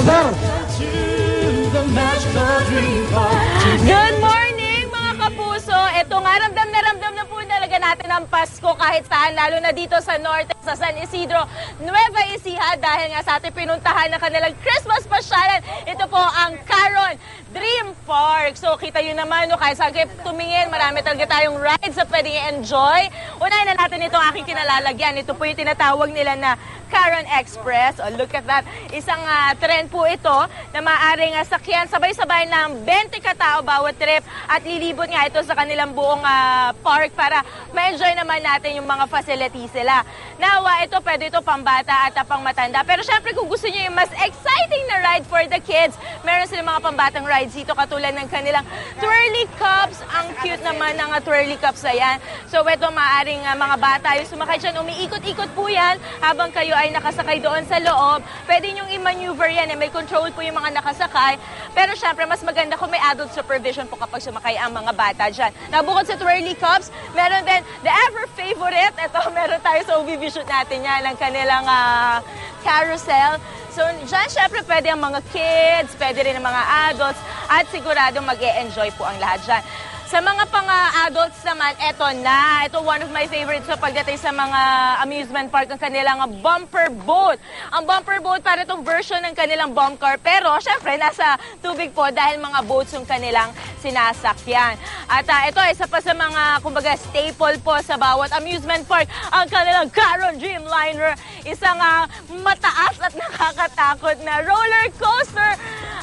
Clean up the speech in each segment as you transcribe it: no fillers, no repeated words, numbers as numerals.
Elder! Good morning mga kapuso! Ito nga, ramdam na po talaga natin ang Pasko kahit saan, lalo na dito sa norte, sa San Isidro, Nueva Ecija, dahil nga sa ating pinuntahan na kanilang Christmas pasyalan. Ito po ang Caron Dream Park. So kita yun naman, no, kahit saan kayo tumingin, marami talaga tayong rides na pwedeng i-enjoy. Unahin na natin itong aking kinalalagyan. Ito po yung tinatawag nila na Caron Express. Oh, look at that. Isang tren po ito na maaaring sakyan sabay-sabay ng 20 katao bawat trip at lilibot nga ito sa kanilang buong park para ma-enjoy naman natin yung mga facilities nila. Nawa, ito pwede ito pambata at pang matanda. Pero syempre kung gusto niyo yung mas exciting na ride for the kids, meron silang mga pambatang rides dito katulad ng kanilang Twirly Cups. Ang cute naman ng Twirly Cups na yan. So ito maaaring mga bata yung sumakay dyan, umiikot-ikot po yan habang kayo ay nakasakay doon sa loob. Pwede nyong i-maneuver yan, may control po yung mga nakasakay. Pero syempre, mas maganda kung may adult supervision po kapag sumakay ang mga bata dyan. Nabukod sa Twirly Cups, meron din the ever-favorite. Ito, meron tayo sa OVV shoot natin yan, ng kanilang carousel. So, dyan syempre pwede ang mga kids, pwede rin ang mga adults, at sigurado mag-e-enjoy po ang lahat dyan. Sa mga pang-adults naman, eto na. Ito one of my favorites sa pagdating sa mga amusement park, ang kanilang bumper boat. Ang bumper boat, para itong version ng kanilang bump car. Pero, syempre, nasa tubig po dahil mga boats yung kanilang sinasakyan. At ito, isa pa sa mga, kumbaga, staple po sa bawat amusement park, ang kanilang Caron Dreamliner. Isang mataas at nakakatakot na roller coaster.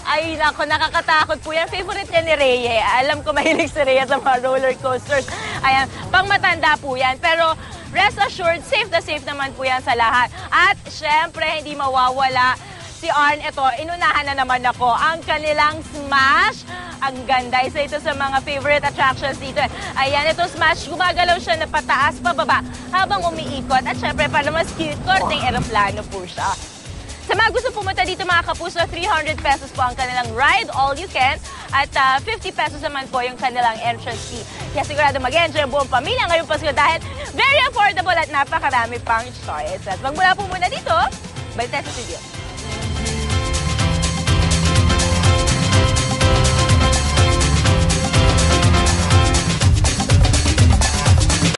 Ay, nako, nakakatakot po yan. Favorite niya ni Rhea. Alam ko mahilig si Rhea sa mga roller coasters. Ayan, pang matanda po yan. Pero rest assured, safe na safe naman po yan sa lahat. At syempre, hindi mawawala si Arn. Ito, inunahan na naman ako. Ang kanilang Smash. Ang ganda. Isa ito sa mga favorite attractions dito. Ayan, ito Smash. Gumagalaw siya na pataas, pababa habang umiikot. At syempre, para mas cute, korteng aeroplano po siya. Sa mga gusto pumunta dito mga kapuso, 300 pesos po ang kanilang ride, all you can. At 50 pesos naman po yung kanilang entrance fee. Kaya sigurado mag-enjoy ang buong pamilya ngayong Pasko dahil very affordable at napakarami pang choice. At magmula po muna dito, balik tayo sa studio.